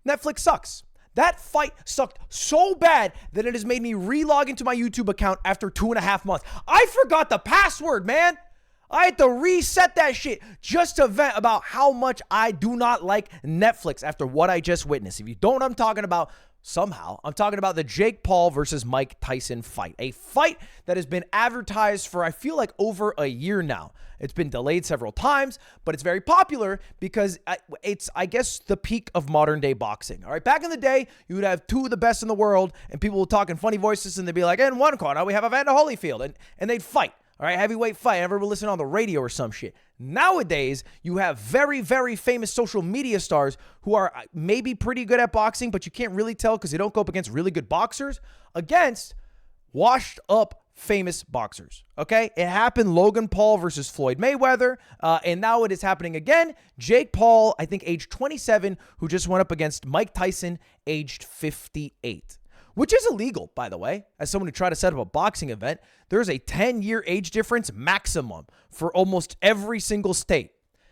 Netflix sucks. That fight sucked so bad that it has made me re-log into my YouTube account after 2.5 months. I forgot the password, man. I had to reset that shit just to vent about how much I do not like Netflix after what I just witnessed. If you don't know what I'm talking about, somehow, I'm talking about the Jake Paul versus Mike Tyson fight. A fight that has been advertised for, I feel like, over a year now. It's been delayed several times, but it's very popular because it's, I guess, the peak of modern day boxing. All right, back in the day, you would have two of the best in the world, and people would talk in funny voices, and they'd be like, in one corner, we have Evander Holyfield, and they'd fight. All right, heavyweight fight. Everyone would listen on the radio or some shit. Nowadays, you have very, very famous social media stars who are maybe pretty good at boxing, but you can't really tell because they don't go up against really good boxers, against washed up famous boxers. Okay, it happened Logan Paul versus Floyd Mayweather, and now it is happening again. Jake Paul, I think age 27, who just went up against Mike Tyson, aged 58. Which is illegal, by the way. As someone who tried to set up a boxing event, there's a 10-year age difference maximum for almost every single state,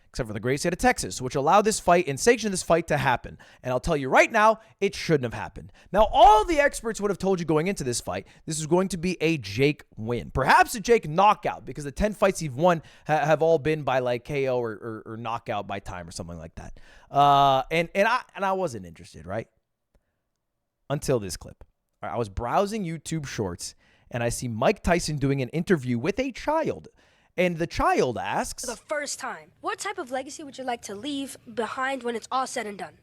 except for the great state of Texas, which allowed this fight and sanctioned this fight to happen. And I'll tell you right now, it shouldn't have happened. Now, all the experts would have told you going into this fight, this is going to be a Jake win. Perhaps a Jake knockout, because the 10 fights he's won have all been by like KO or knockout by time or something like that. And I wasn't interested, right? Until this clip. I was browsing YouTube Shorts, and I see Mike Tyson doing an interview with a child. And the child asks, for the first time, what type of legacy would you like to leave behind when it's all said and done?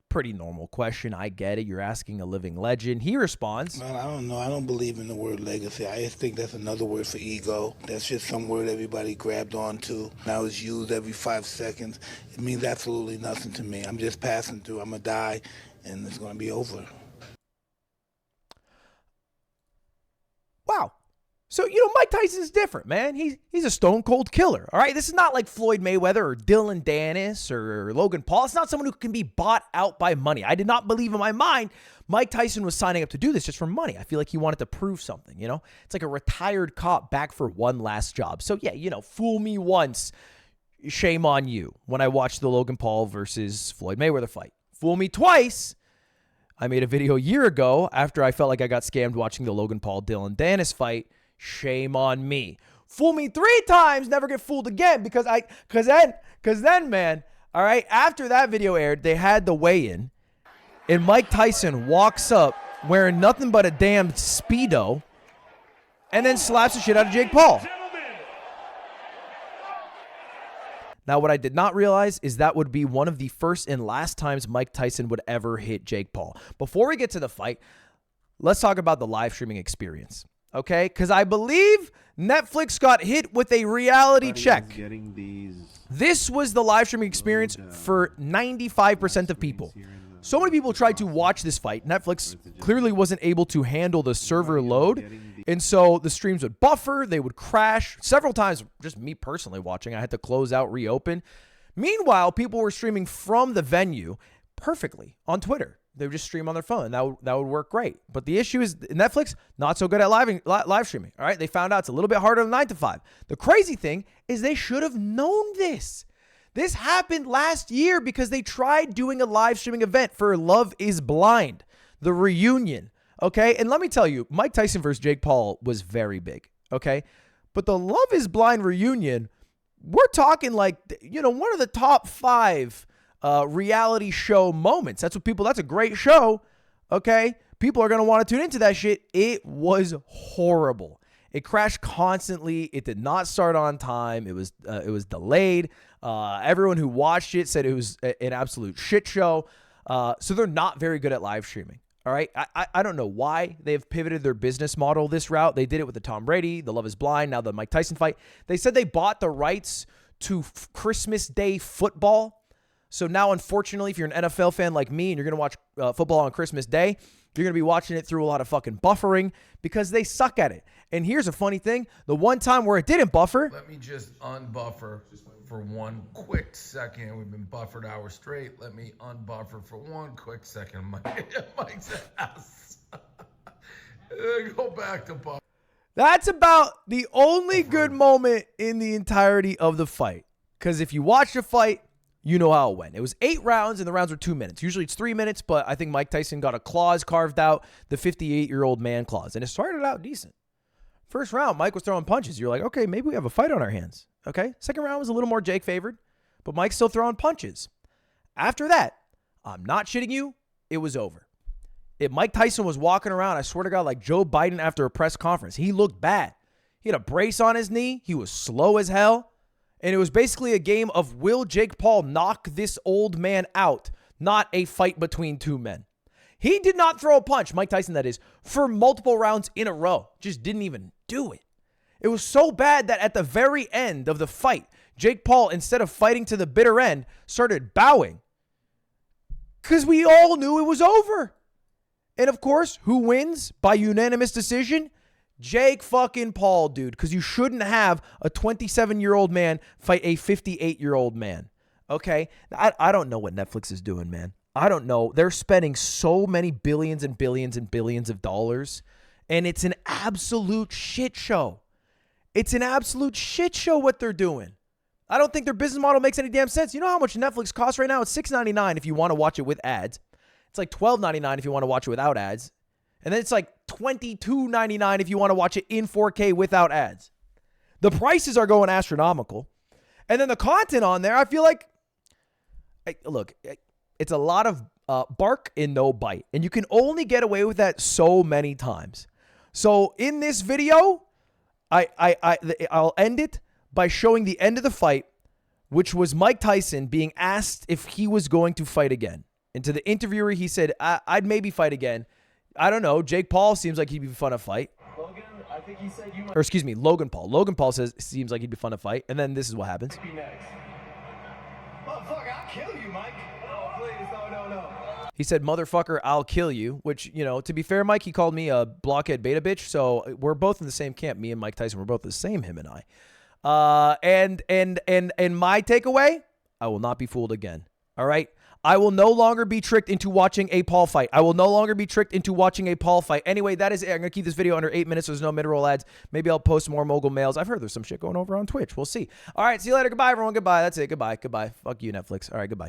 Pretty normal question. I get it. You're asking a living legend. He responds, Well, I don't know. I don't believe in the word legacy. I just think that's another word for ego. That's just some word everybody grabbed onto. Now it's used every 5 seconds. It means absolutely nothing to me. I'm just passing through. I'm going to die, and it's going to be over. wow. So, Mike Tyson's different, man. He's a stone cold killer, all right? This is not like Floyd Mayweather or Dylan Dennis or Logan Paul. It's not someone who can be bought out by money. I did not believe in my mind Mike Tyson was signing up to do this just for money. I feel like he wanted to prove something, It's like a retired cop back for one last job. So, yeah, fool me once, shame on you when I watched the Logan Paul versus Floyd Mayweather fight. Fool me twice. I made a video a year ago after I felt like I got scammed watching the Logan Paul-Dylan Dennis fight. Shame on me. Fool me 3 times, never get fooled again because then, man, all right, after that video aired, they had the weigh-in, and Mike Tyson walks up wearing nothing but a damn Speedo and then slaps the shit out of Jake Paul. Now, what I did not realize is that would be one of the first and last times Mike Tyson would ever hit Jake Paul. Before we get to the fight, let's talk about the live streaming experience, okay? Because I believe Netflix got hit with a reality check. This was the live streaming experience for 95% of people. So many people tried to watch this fight. Netflix clearly wasn't able to handle the server load. And so the streams would buffer, they would crash several times. Just me personally watching, I had to close out, reopen. Meanwhile, people were streaming from the venue perfectly on Twitter. They would just stream on their phone. That would work great. But the issue is Netflix, not so good at live streaming. All right, they found out it's a little bit harder than 9 to 5. The crazy thing is they should have known this. This happened last year because they tried doing a live streaming event for Love is Blind, the reunion. Okay, and let me tell you, Mike Tyson versus Jake Paul was very big, okay? But the Love is Blind reunion, we're talking like, one of the top 5 reality show moments. That's a great show, okay? People are going to want to tune into that shit. It was horrible. It crashed constantly. It did not start on time. It was delayed. Everyone who watched it said it was an absolute shit show. So they're not very good at live streaming. All right. I don't know why they've pivoted their business model this route. They did it with the Tom Brady, the Love is Blind, now the Mike Tyson fight. They said they bought the rights to Christmas Day football. So now, unfortunately, if you're an NFL fan like me and you're going to watch football on Christmas Day, you're going to be watching it through a lot of fucking buffering because they suck at it. And here's a funny thing. The one time where it didn't buffer. Let me just unbuffer for one quick second. We've been buffered hours straight. Let me unbuffer for one quick second. Mike's ass. Go back to buffer. That's about the only good moment in the entirety of the fight. Because if you watch the fight, you know how it went. It was 8 rounds, and the rounds were 2 minutes. Usually it's 3 minutes, but I think Mike Tyson got a clause carved out, the 58-year-old man clause, and it started out decent. First round, Mike was throwing punches. You're like, okay, maybe we have a fight on our hands. Okay. Second round was a little more Jake favored, but Mike's still throwing punches. After that, I'm not shitting you, it was over. Mike Tyson was walking around, I swear to God, like Joe Biden after a press conference. He looked bad. He had a brace on his knee. He was slow as hell. And it was basically a game of, will Jake Paul knock this old man out, not a fight between two men. He did not throw a punch, Mike Tyson that is, for multiple rounds in a row. Just didn't even do it. It was so bad that at the very end of the fight, Jake Paul, instead of fighting to the bitter end, started bowing. Because we all knew it was over. And of course, who wins by unanimous decision? Jake fucking Paul, dude. Because you shouldn't have a 27-year-old man fight a 58-year-old man. Okay? I don't know what Netflix is doing, man. I don't know. They're spending so many billions and billions and billions of dollars, and it's an absolute shit show. It's an absolute shit show what they're doing. I don't think their business model makes any damn sense. You know how much Netflix costs right now? It's $6.99 if you want to watch it with ads. It's like $12.99 if you want to watch it without ads. And then it's like $22.99 if you want to watch it in 4K without ads. The prices are going astronomical. And then the content on there, I feel like, look, it's a lot of bark and no bite. And you can only get away with that so many times. So in this video, I'll end it by showing the end of the fight, which was Mike Tyson being asked if he was going to fight again. And to the interviewer, he said, I'd maybe fight again. I don't know. Jake Paul seems like he'd be fun to fight. Logan, I think he said you might Or excuse me, Logan Paul. Logan Paul seems like he'd be fun to fight. And then this is what happens. be next. Motherfucker, I'll kill you, Mike. Oh, please, no. He said, motherfucker, I'll kill you, which, you know, to be fair, Mike, he called me a blockhead beta bitch. So we're both in the same camp. Me and Mike Tyson, we're both the same, him and I. And my takeaway, I will not be fooled again. All right. I will no longer be tricked into watching a Paul fight. I will no longer be tricked into watching a Paul fight. Anyway, that is it. I'm going to keep this video under 8 minutes. So there's no mid-roll ads. Maybe I'll post more Mogul mails. I've heard there's some shit going over on Twitch. We'll see. All right. See you later. Goodbye, everyone. Goodbye. That's it. Goodbye. Fuck you, Netflix. All right. Goodbye.